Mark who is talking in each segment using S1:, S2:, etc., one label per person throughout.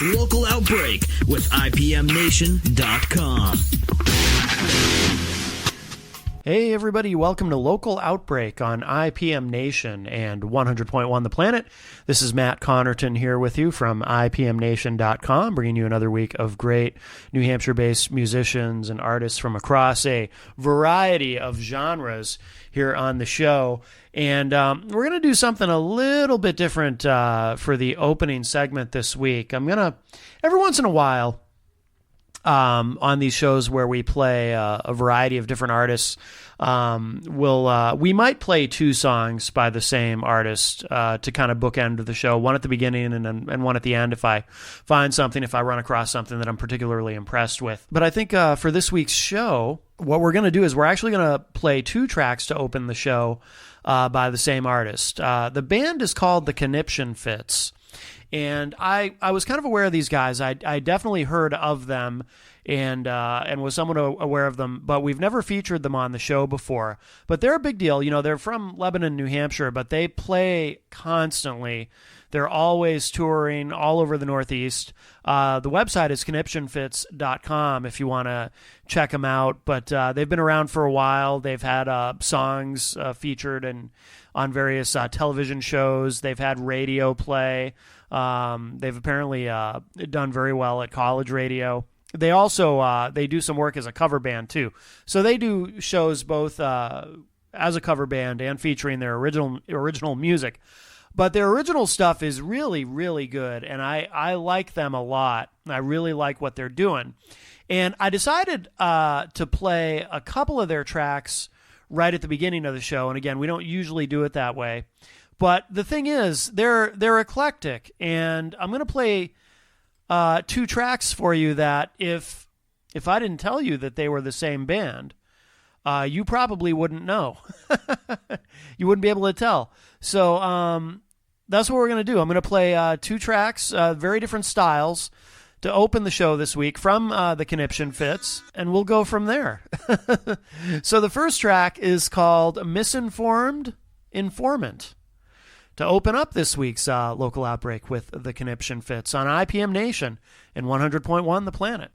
S1: Local Outbreak with IPMNation.com.
S2: Hey everybody, welcome to Local Outbreak on IPM Nation and 100.1 The Planet. This is Matt Connerton here with you from IPMNation.com, bringing you another week of great New Hampshire-based musicians and artists from across a variety of genres here on the show. And we're going to do something a little bit different for the opening segment this week. I'm going to, every once in a while, on these shows where we play a variety of different artists, we might play two songs by the same artist to kind of bookend the show, one at the beginning and one at the end if I find something, if I run across something that I'm particularly impressed with. But I think for this week's show, what we're going to do is we're actually going to play two tracks to open the show by the same artist. The band is called the Conniption Fits. And I was kind of aware of these guys. I definitely heard of them and was somewhat aware of them, but we've never featured them on the show before. But they're a big deal. You know, they're from Lebanon, New Hampshire, but they play constantly. They're always touring all over the Northeast. The website is conniptionfits.com if you want to check them out. But they've been around for a while. They've had songs featured on various television shows. They've had radio play. They've apparently done very well at college radio. They also they do some work as a cover band too. So they do shows both as a cover band and featuring their original music. But their original stuff is really, really good, and I like them a lot. I really like what they're doing. And I decided to play a couple of their tracks right at the beginning of the show. And again, we don't usually do it that way. But the thing is, they're eclectic, and I'm going to play two tracks for you that if I didn't tell you that they were the same band, you probably wouldn't know. You wouldn't be able to tell. So that's what we're going to do. I'm going to play two tracks, very different styles, to open the show this week from the Conniption Fits, and we'll go from there. So the first track is called Misinformed Informant, to open up this week's Local Outbreak with the Conniption Fits on IPM Nation and 100.1 The Planet.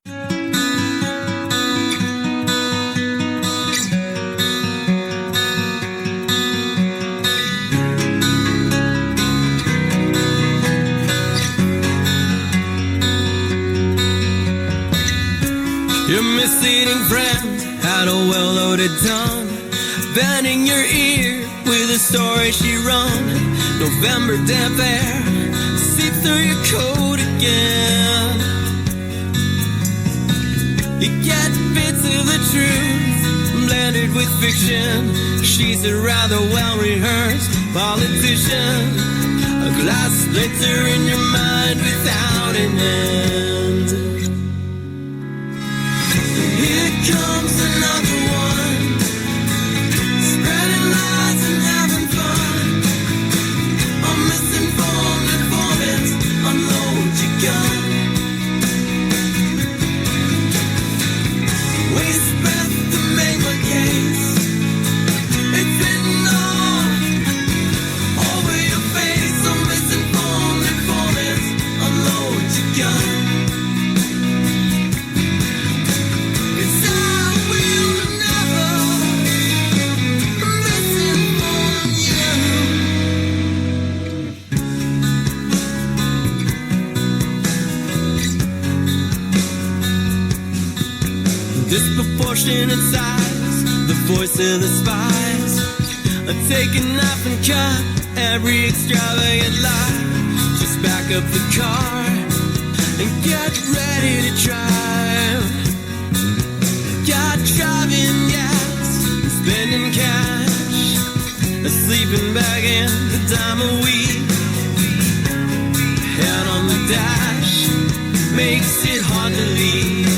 S3: Your misleading friend had a well-loaded tongue, bending your ear with a story she run. November damp air seep through your coat again. You get bits of the truth blended with fiction. She's a rather well-rehearsed politician, a glass splinter in your mind without an end. Here comes another one, spreading lies and having fun. A misinformed informant, unload your gun. Waste breath to make my case. It's written all over your face. A misinformed informant, unload your gun. Disproportionate size, the voice of the spies. Take a knife and cut every extravagant lie. Just back up the car and get ready to drive. Got driving gas, spending cash, a sleeping bag and a dime a week. Head on the dash makes it hard to leave.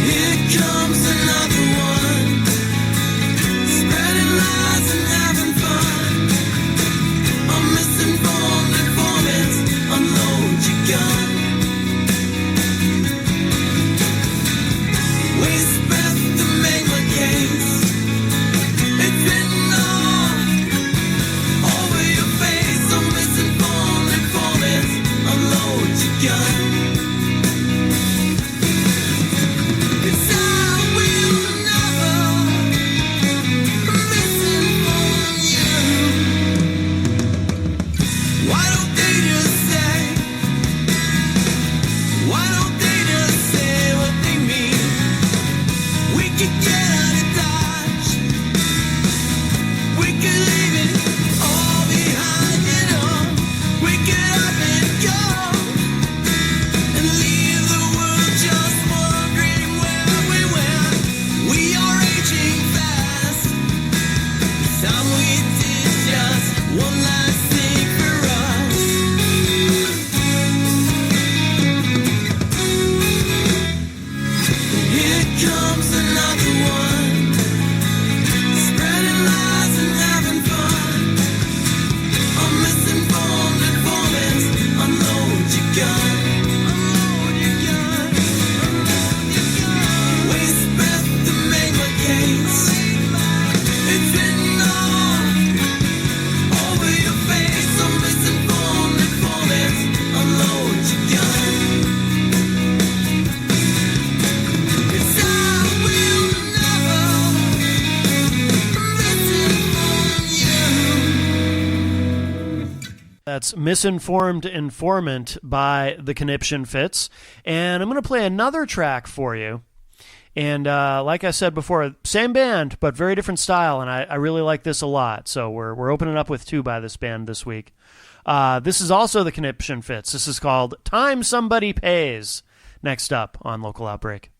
S3: Here comes another one, spreading lies and having fun. A misinformed informant, unload your gun. Waste breath to make my case. It's written all over your face. A misinformed informant.
S2: That's Misinformed Informant by the Conniption Fits. And I'm going to play another track for you. And like I said before, same band, but very different style, and I really like this a lot. So we're opening up with two by this band this week. This is also the Conniption Fits. This is called Time Somebody Pays. Next up on Local Outbreak.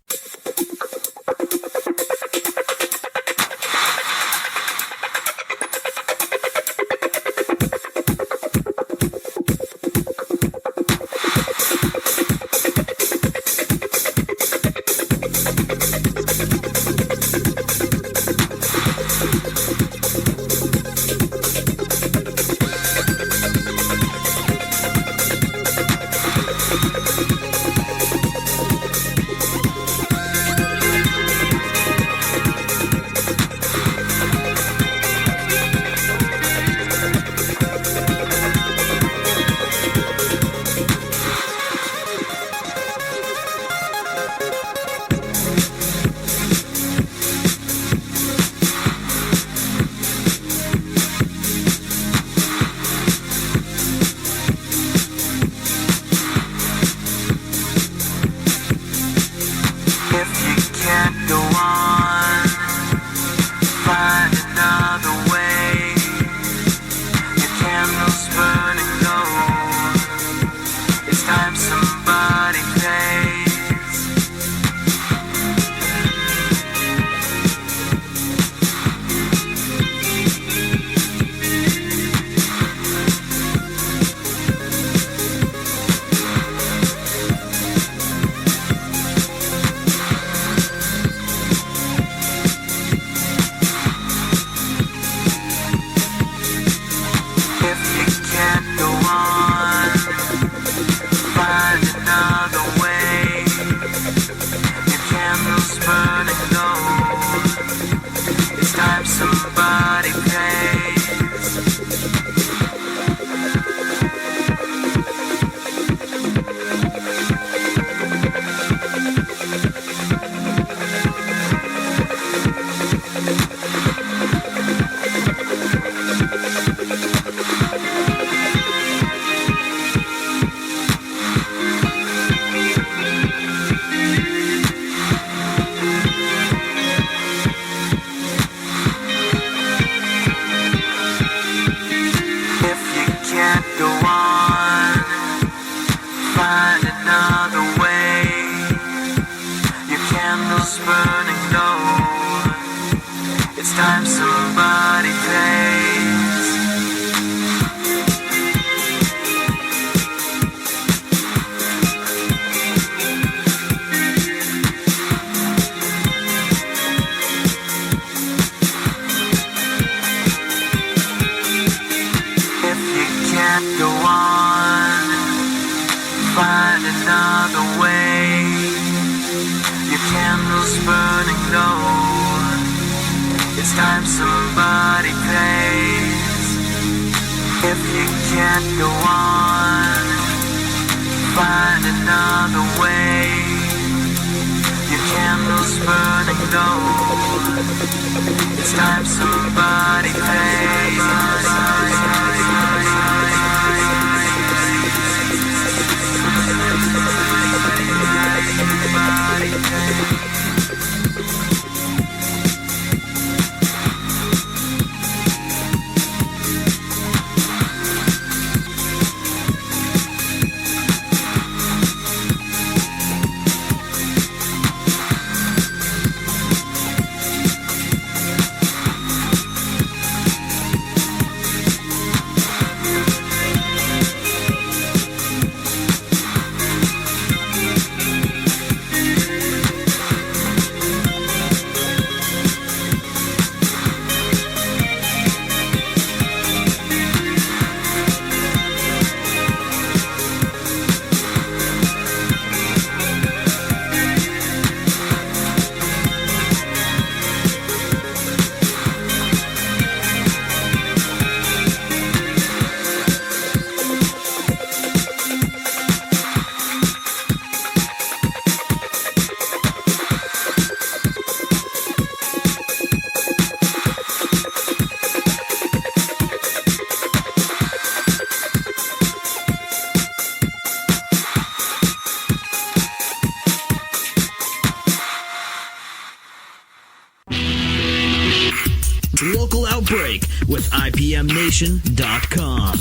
S1: with IPMNation.com.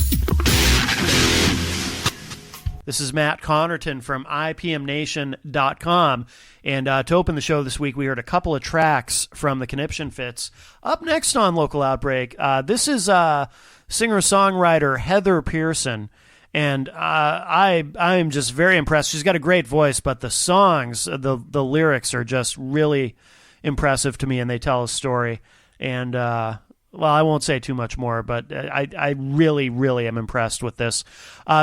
S2: This is Matt Connerton from IPMNation.com. And to open the show this week, we heard a couple of tracks from the Conniption Fits. Up next on Local Outbreak, this is singer-songwriter Heather Pearson. And I'm just very impressed. She's got a great voice, but the songs, the lyrics are just really impressive to me, and they tell a story. And well, I won't say too much more, but I really, really am impressed with this.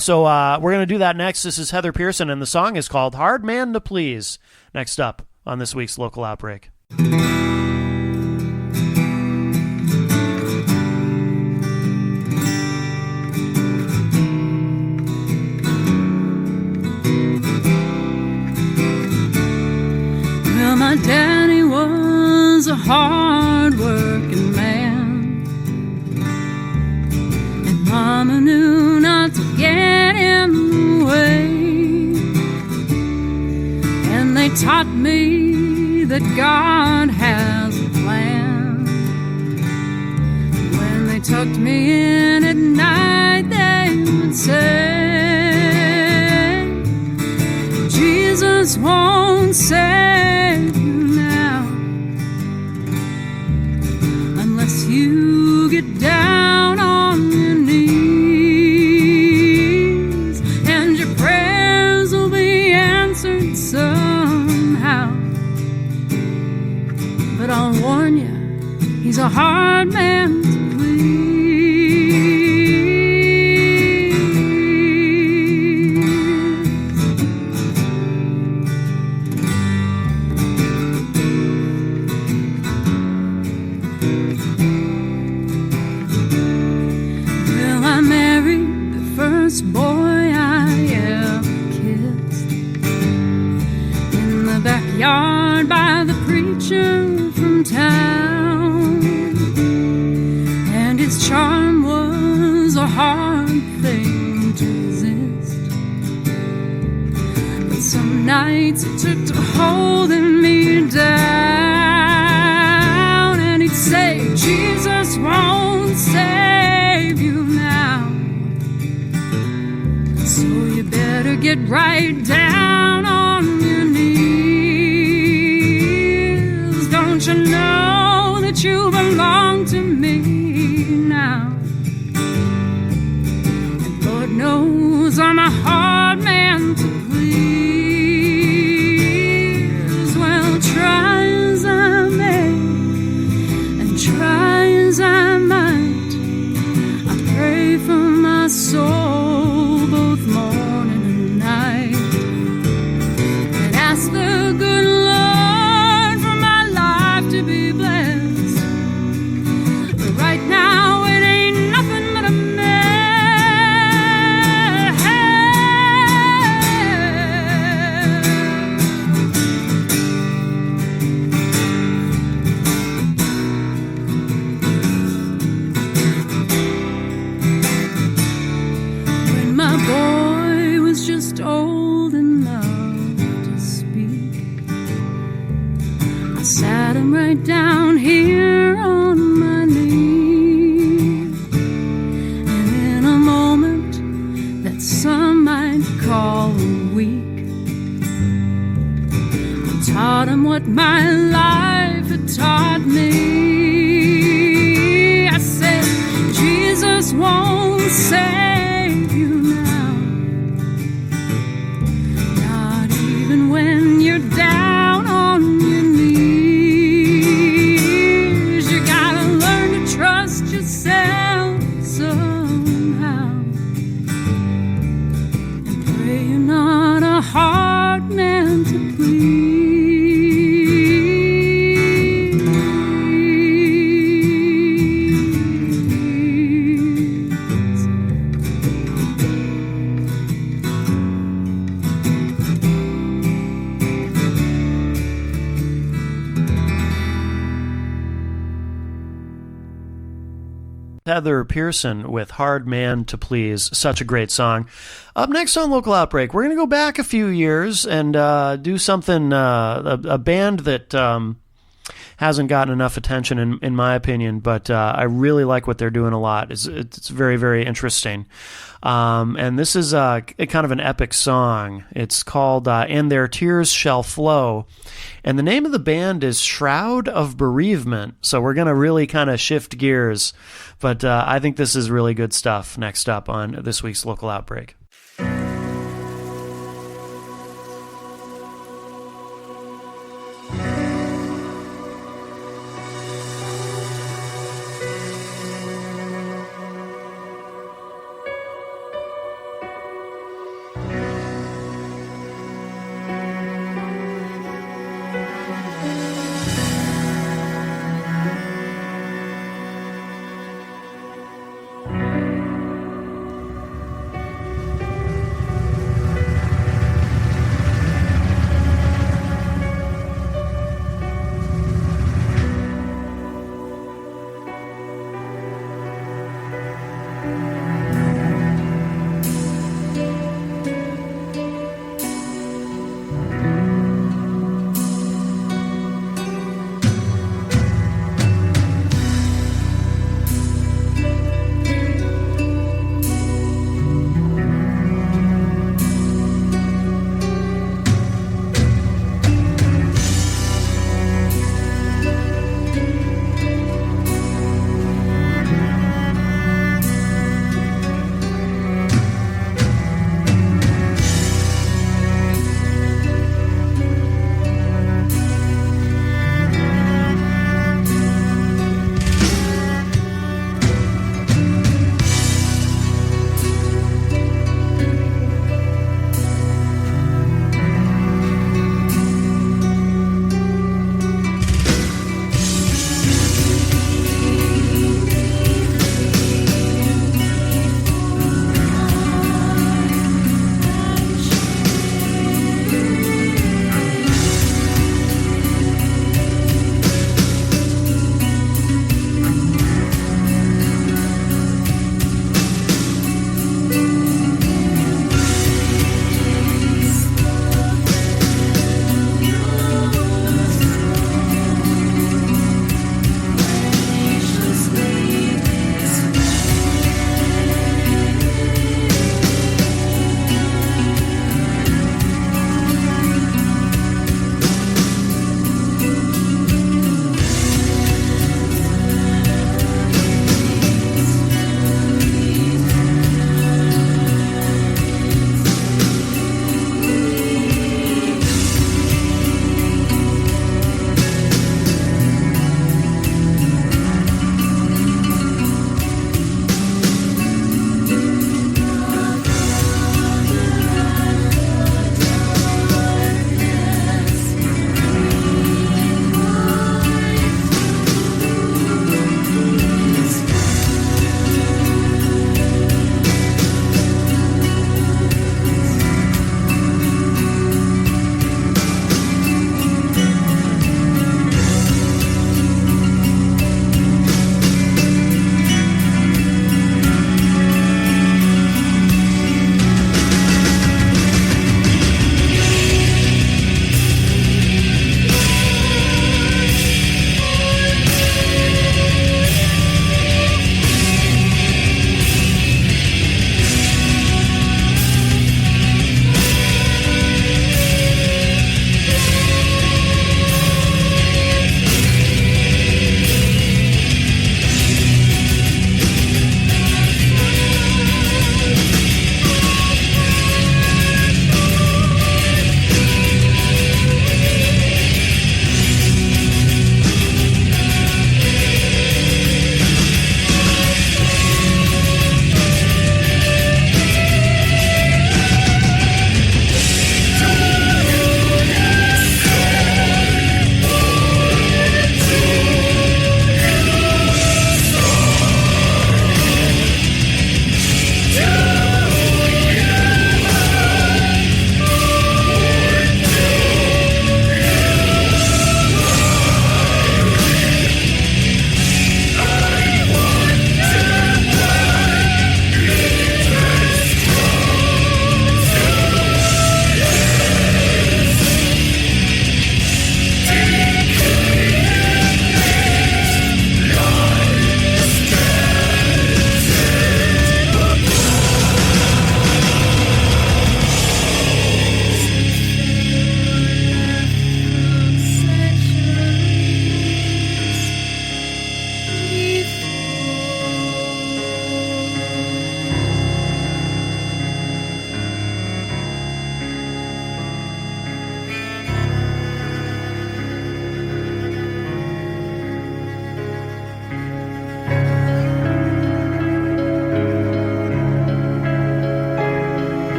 S2: So we're going to do that next. This is Heather Pearson, and the song is called Hard Man to Please. Next up on this week's Local Outbreak.
S4: Well, my daddy was a hard-working man, and Mama knew not to get in the way. And they taught me that God has a plan. When they tucked me in at night, they would say, Jesus won't save you now unless you get down on your knees, and your prayers will be answered somehow. But I'll warn you, he's a hard man to please. Well, I married the first boy I ever kissed in the backyard by the preacher from town, and his charm was a hard thing to resist. But some nights it took to holding me down, and he'd say, Jesus won't save you now, so you better get right down on your knees. Don't you know that you belong to me now? And Lord knows I'm a hard man to please. Well, try as I may and try as I might, I pray for my soul both morning and night, and ask the good Lord for my life to be blessed. But right now it ain't nothing but a When my boy was just old enough to speak, I sat him right down here on my knee, and in a moment that some might call a week, I taught him what my life had taught me. I said, Jesus won't save you now, not even when you're down on your knees. You gotta learn to trust yourself somehow, and pray you're not a hard man to please.
S2: Heather Pearson with Hard Man to Please. Such a great song. Up next on Local Outbreak, we're going to go back a few years and do something, a band that hasn't gotten enough attention in my opinion, but I really like what they're doing a lot. It's very, very interesting. And this is a kind of an epic song. It's called And Their Tears Shall Flow. And the name of the band is Shroud of Bereavement. So we're going to really kind of shift gears. But I think this is really good stuff next up on this week's Local Outbreak.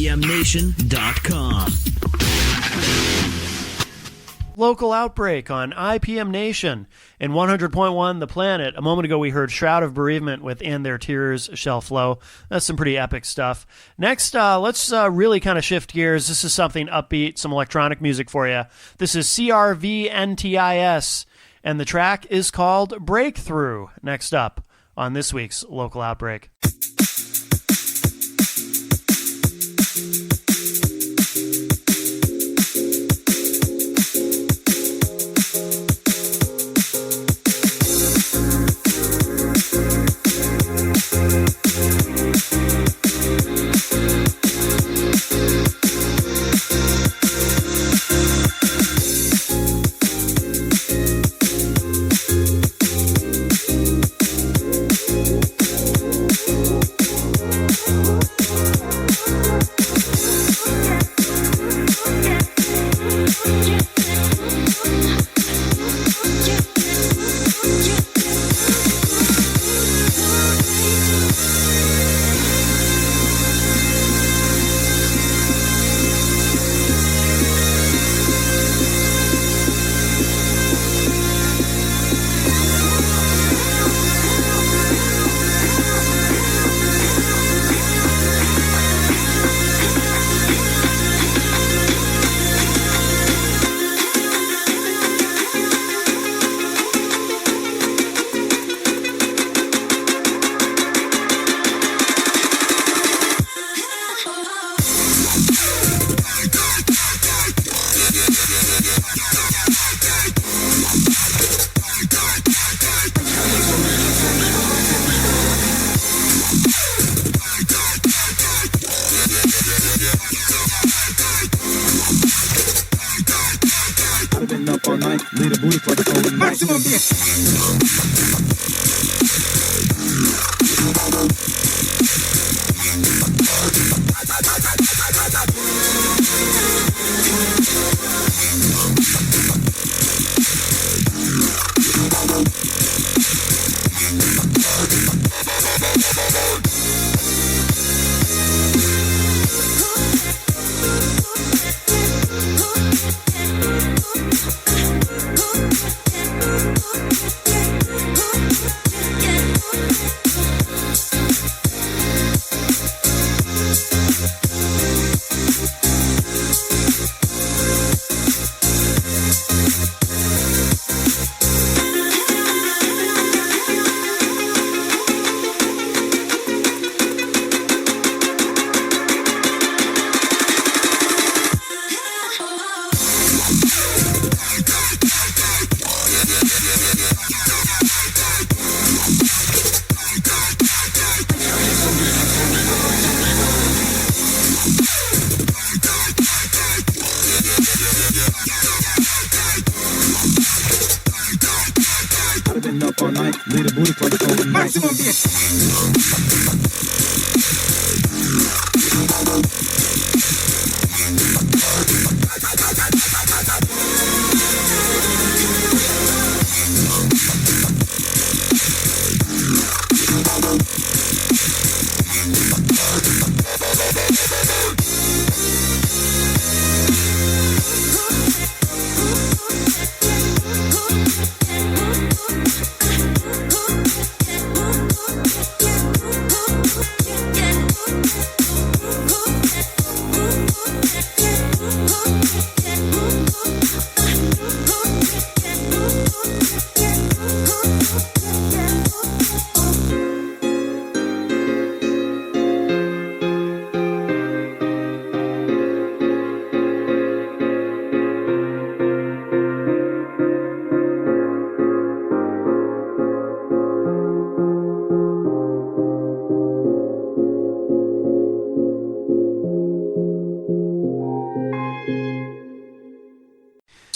S1: IPMNation.com.
S2: Local Outbreak on IPM Nation and 100.1 The Planet. A moment ago we heard Shroud of Bereavement with And Their Tears Shall Flow. That's some pretty epic stuff. Next, let's really kind of shift gears. This is something upbeat, some electronic music for you. This is CRVNTIS, and the track is called Breakthrough. Next up on this week's Local Outbreak.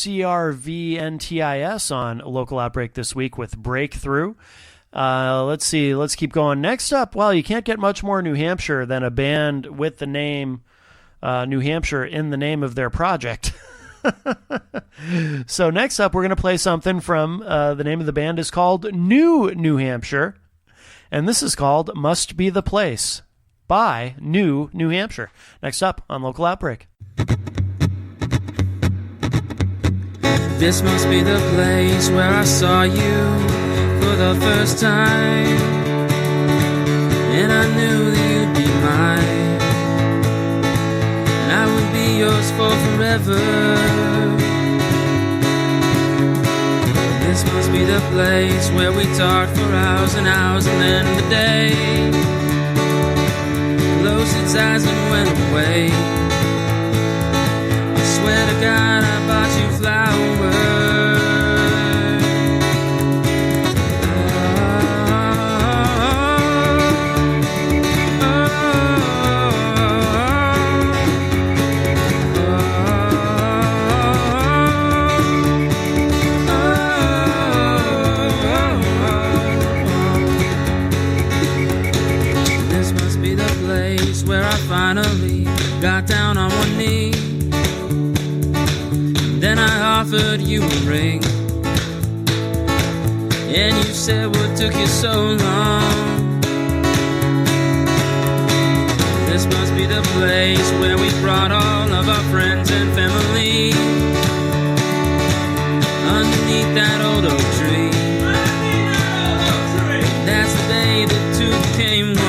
S2: CRVNTIS on Local Outbreak this week with Breakthrough. Let's see. Let's keep going. Next up, well, you can't get much more New Hampshire than a band with the name New Hampshire in the name of their project. So next up, we're going to play something from the name of the band is called New Hampshire, and this is called Must Be the Place. by New Hampshire. Next up on Local Outbreak.
S5: This must be the place where I saw you for the first time, and I knew that you'd be mine, and I would be yours for forever. This must be the place where we talked for hours and hours, and then the day closed its eyes and went away. I swear to God I bought you flowers. Where I finally got down on one knee. Then I offered you a ring, and you said, what took you so long? This must be the place where we brought all of our friends and family underneath that old oak tree. That's the day the two became one.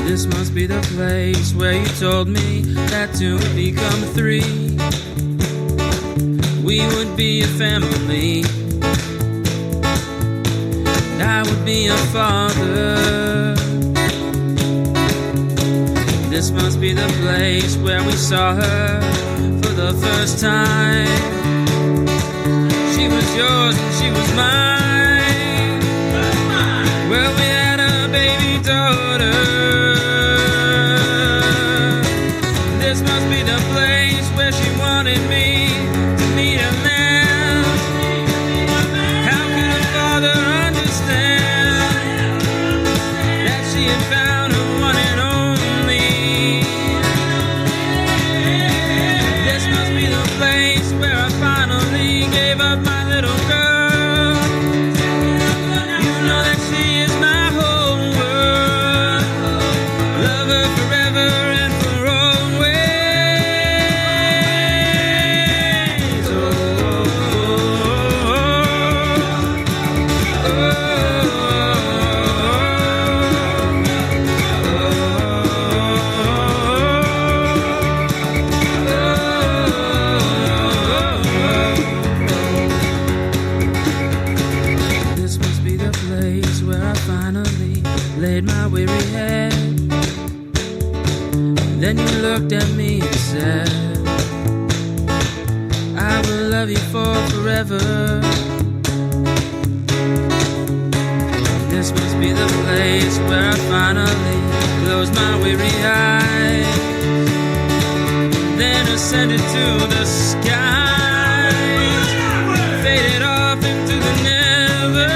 S5: This must be the place where you told me that two would become three. We would be a family. I would be a father. This must be the place where we saw her for the first time. She was yours and she was mine. Well, we had a baby daughter. This must be the place where she wanted me to meet a man. How could a father understand that she had found her one and only? This must be the place where I finally gave up my little girl. You know that she is my whole world. Love her forever and for always. This must be the place where I finally laid my weary head. Then you looked at me and said, I will love you for forever. This must be the place where I finally closed my weary eyes, then ascended to the skies, faded off into the never.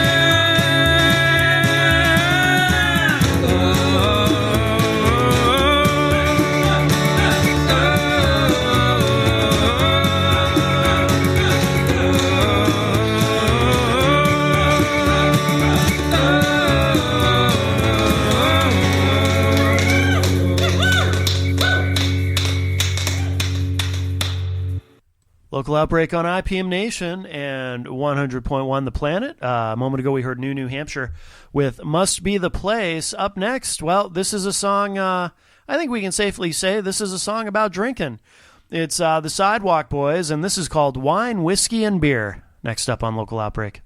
S2: Local Outbreak on IPM Nation and 100.1 The Planet. A moment ago we heard New Hampshire with Must Be the Place. Up next, well, this is a song, I think we can safely say this is a song about drinking. It's the Sidewalk Boys, and this is called Wine, Whiskey, and Beer. Next up on Local Outbreak.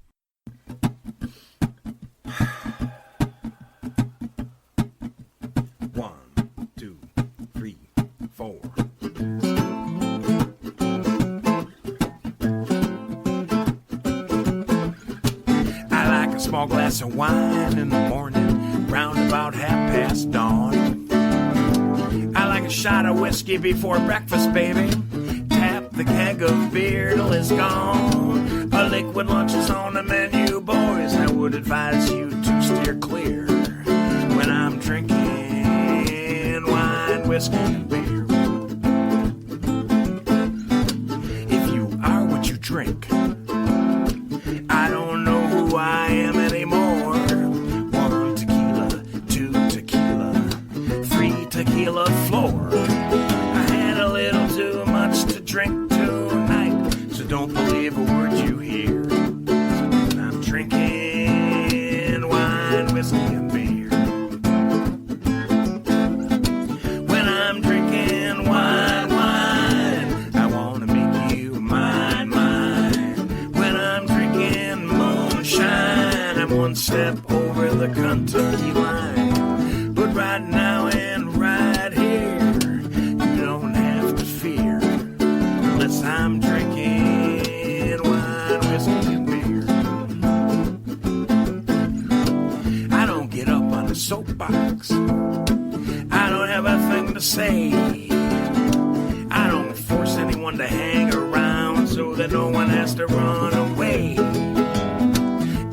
S6: 1, 2, 3, 4. I like a small glass of wine in the morning, round about dawn. I like a shot of whiskey before breakfast, baby. Tap the keg of beer till it's gone. A liquid lunch is on the menu, boys. I would advise you to steer clear when I'm drinking wine, whiskey, and beer. If you are what you drink, I don't know who I am anymore. 1 tequila, 2 tequila, 3 tequila floor. I had a little too much to drink tonight, so don't believe a word you hear. I'm drinking wine, whiskey, and beer. When I'm drinking wine, I wanna make you mine. When I'm drinking moonshine, I'm one step over the Kentucky line. But right now and right here, you don't have to fear, unless I'm drinking wine, whiskey, and beer. I don't get up on the soapbox. I don't have a thing to say. I don't force anyone to hang around so that no one has to run away.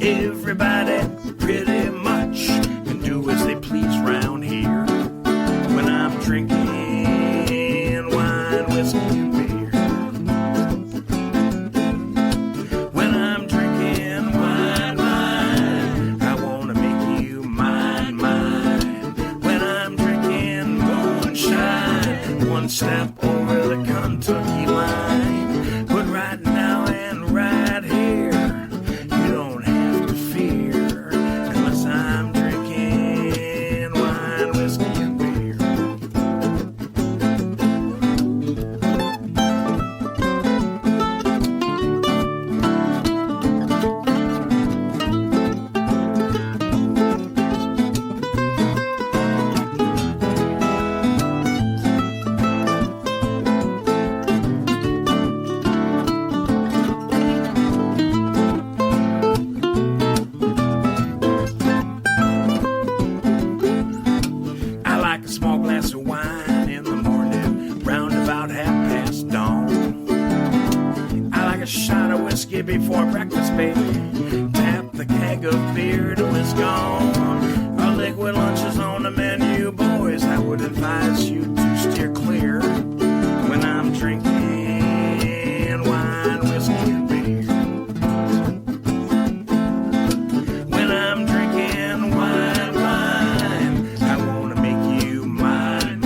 S6: Everybody pretty much can do as they please round here. When I'm drinking wine, whiskey, and beer. When I'm drinking wine, I wanna make you mine. When I'm drinking moonshine, one step over the Kentucky line. But right now and right here, you don't have to fear, unless I'm drinking wine, whiskey, and beer. I like a small glass of wine in the morning, round about dawn. I like a shot of whiskey before breakfast, baby. Tap the keg of beer till it's gone. A liquid lunch is on the menu, boys. I would advise you to steer clear when I'm drinking wine, whiskey, and beer. When I'm drinking wine, I wanna make you mine.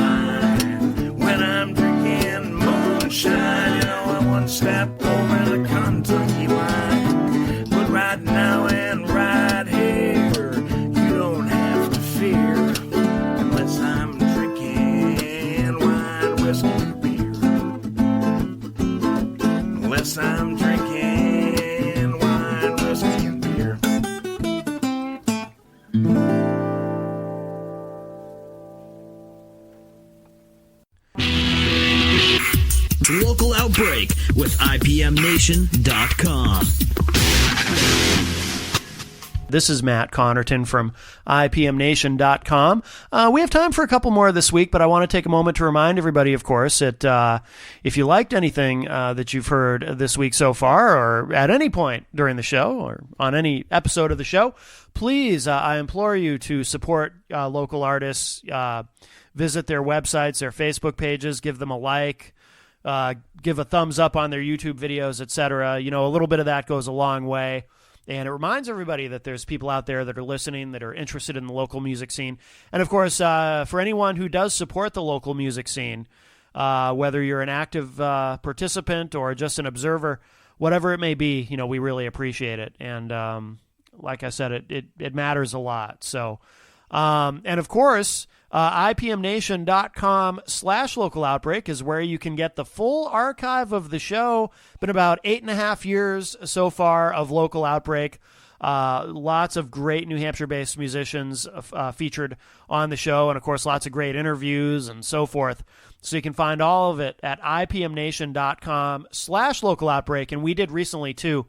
S6: When I'm drinking moonshine, you know I'm one step over the Kentucky line. But right now and right here, you don't have to fear, unless I'm drinking wine, whiskey, and beer. Unless I'm drinking wine, whiskey, and beer.
S1: Local Outbreak with IPMNation.com.
S2: This is Matt Connerton from IPMNation.com. We have time for a couple more this week, but I want to take a moment to remind everybody, of course, that if you liked anything that you've heard this week so far, or at any point during the show, or on any episode of the show, please, I implore you to support local artists, visit their websites, their Facebook pages, give them a like, give a thumbs up on their YouTube videos, etc. You know, a little bit of that goes a long way. And it reminds everybody that there's people out there that are listening, that are interested in the local music scene. And, of course, for anyone who does support the local music scene, whether you're an active participant or just an observer, whatever it may be, you know, we really appreciate it. And like I said, it matters a lot. So, and, of course, IPMNation.com/local outbreak is where you can get the full archive of the show. Been about 8.5 years so far of Local Outbreak. Lots of great New Hampshire-based musicians featured on the show, and of course lots of great interviews and so forth. So you can find all of it at IPMNation.com/local outbreak. And we did recently too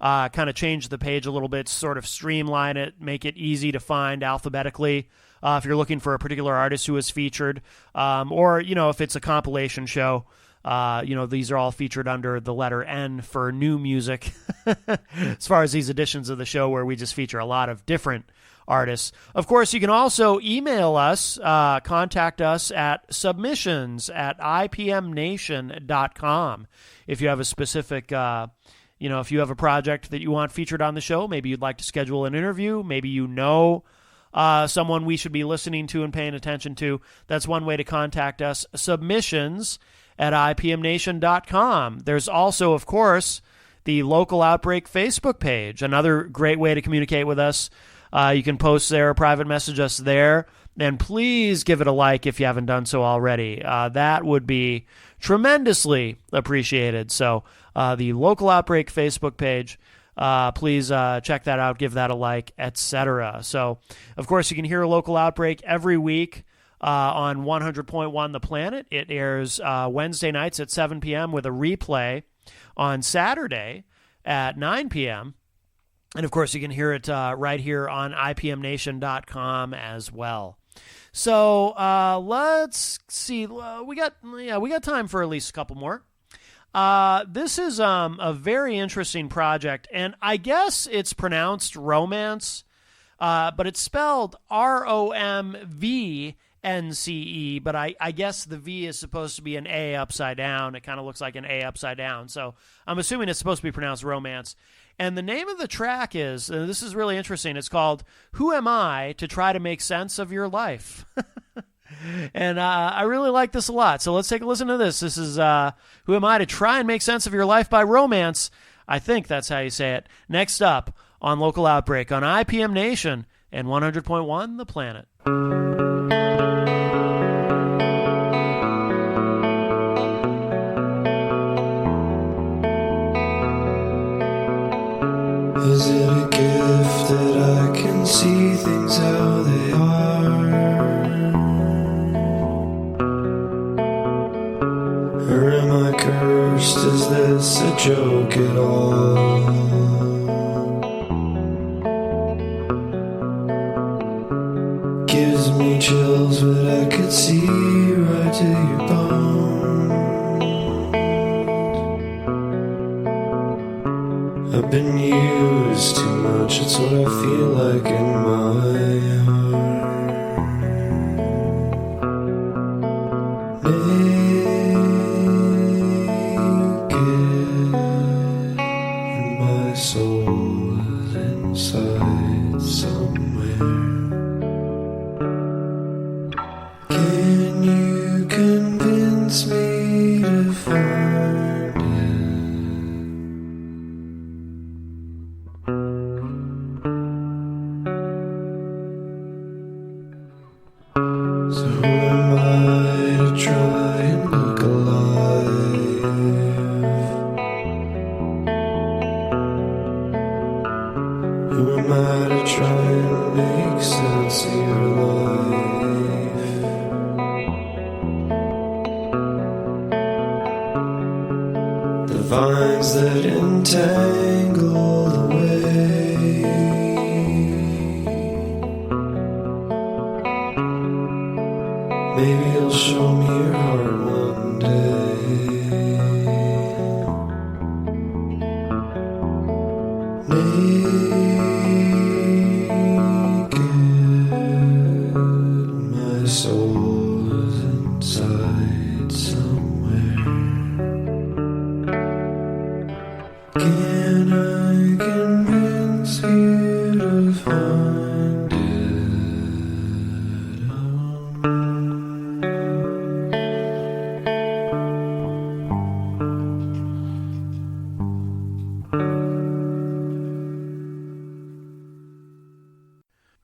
S2: kind of change the page a little bit, sort of streamline it, make it easy to find alphabetically. If you're looking for a particular artist who is featured, or, you know, if it's a compilation show, These are all featured under the letter N for new music as far as these editions of the show where we just feature a lot of different artists. Of course, you can also email us, contact us at submissions@ipmnation.com if you have a specific, if you have a project that you want featured on the show. Maybe you'd like to schedule an interview. Maybe someone we should be listening to and paying attention to. That's one way to contact us, submissions@ipmnation.com. There's also, of course, the Local Outbreak Facebook page, another great way to communicate with us. You can post there, private message us there, and please give it a like if you haven't done so already. That would be tremendously appreciated. So the Local Outbreak Facebook page, please check that out, give that a like, etc. So, of course, you can hear Local Outbreak every week on 100.1 The Planet. It airs Wednesday nights at 7 p.m. with a replay on Saturday at 9 p.m., and, of course, you can hear it right here on ipmnation.com as well. So let's see. We got time for at least a couple more. This is a very interesting project, and I guess it's pronounced romance, but it's spelled ROMVNCE, but I guess the V is supposed to be an A upside down. It kind of looks like an A upside down, so I'm assuming it's supposed to be pronounced romance. And the name of the track is, this is really interesting, it's called Who Am I to Try to Make Sense of Your Life? And I really like this a lot. So let's take a listen to this. This is Who Am I to Try and Make Sense of Your Life by Romance. I think that's how you say it. Next up on Local Outbreak on IPM Nation and 100.1 The Planet.
S7: Is it a gift that I can see things how they are? Or am I cursed? Is this a joke at all? Gives me chills, but I could see right to your bones. I've been used too much, it's what I feel like in my heart. Naked, and my soul is inside somewhere. Can you convince me to find it? So who am I to try and look alive? Who am I to try and make sense of your life? The vines that entangle the way. Maybe you'll show me your heart one day. Naked, my soul is inside somewhere. Can I convince you to find it?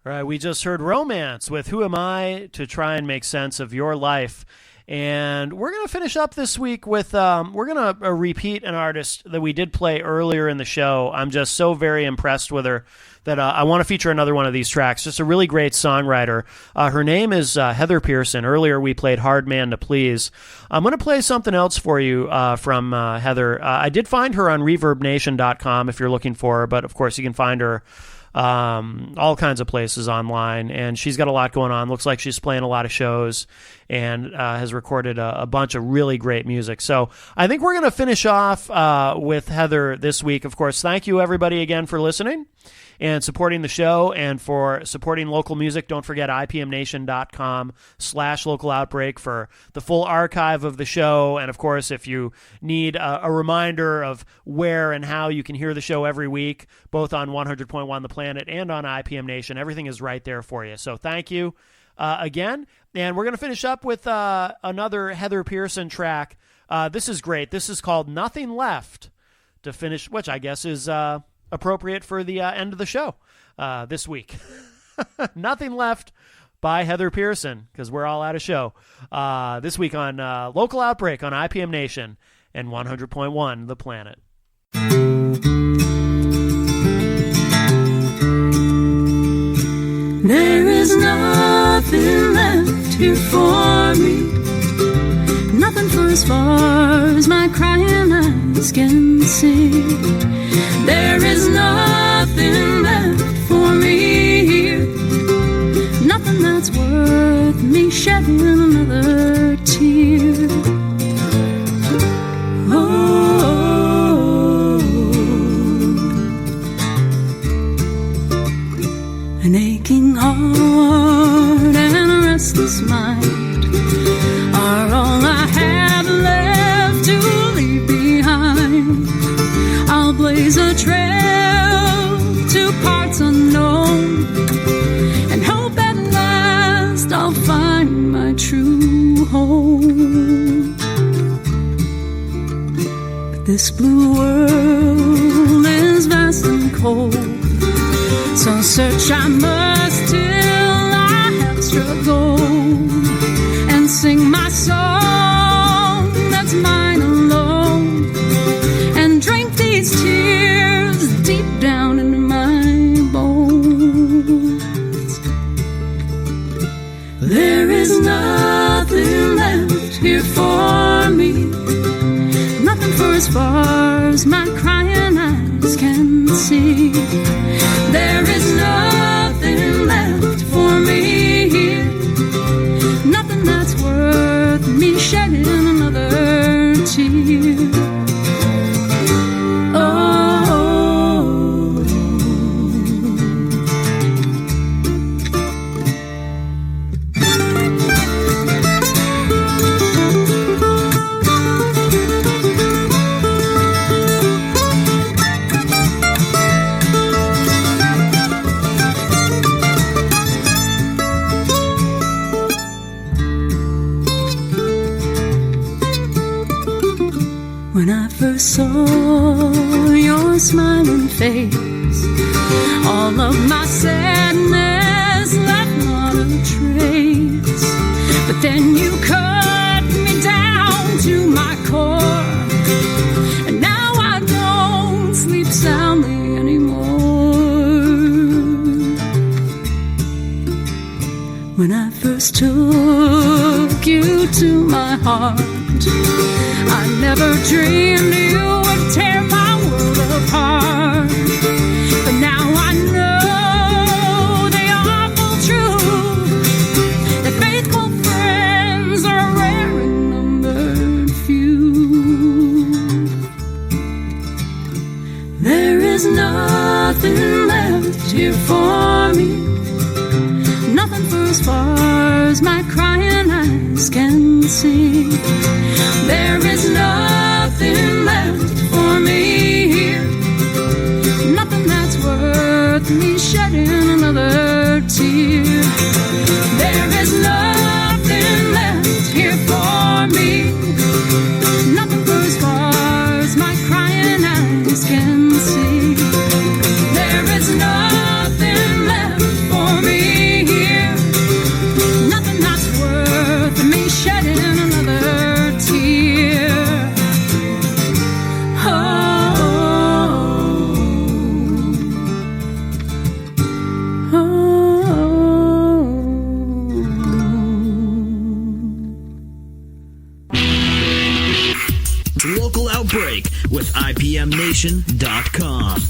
S2: All right, we just heard Romance with Who Am I to Try and Make Sense of Your Life. And we're going to finish up this week with, we're going to repeat an artist that we did play earlier in the show. I'm just so very impressed with her that I want to feature another one of these tracks. Just a really great songwriter. Her name is Heather Pearson. Earlier we played Hard Man to Please. I'm going to play something else for you from Heather. I did find her on ReverbNation.com if you're looking for her, but of course you can find her all kinds of places online, and she's got a lot going on. Looks like she's playing a lot of shows and has recorded a bunch of really great music. So I think we're going to finish off with Heather this week. Of course, thank you everybody again for listening and supporting the show and for supporting local music. Don't forget ipmnation.com/local outbreak for the full archive of the show. And of course, if you need a reminder of where and how you can hear the show every week, both on 100.1 The Planet and on IPM Nation, everything is right there for you. So thank you again. And we're going to finish up with another Heather Pearson track. This is great. This is called Nothing Left to finish, which I guess is appropriate for the end of the show this week. Nothing Left by Heather Pearson, because we're all out of show. This week on Local Outbreak on IPM Nation and 100.1 The Planet.
S4: There is nothing left here for me, nothing for as far as my crying eyes can see. There is nothing left for me here, nothing that's worth me shedding another tear. Oh, an aching heart and a restless mind are all I have left to leave behind. I'll blaze a trail to parts unknown and hope at last I'll find my true home. But this blue world is vast and cold, so search I must till I have struggled and sing my song that's mine alone and drink these tears deep down into my bones. There is nothing left here for me, nothing for as far as my crying eyes can see. There is nothing left for me here, nothing that's worth me shedding another tear. When I first saw your smiling face, all of my sadness left not a trace. But then you cut me down to my core, and now I don't sleep soundly anymore. When I first took you to my heart, I never dreamed you would tear my world apart. But now I know the awful truth, that faithful friends are a rare and numbered few. There is nothing left here for me, nothing for as far as my crying eyes can see. There is nothing left for me here, nothing that's worth me shedding another tear. There is nothing left here for me, nothing for as far as my crying eyes can see. There is nothing left for me here, nothing that's worth me shedding another tear.
S1: Local Outbreak with IPMNation.com.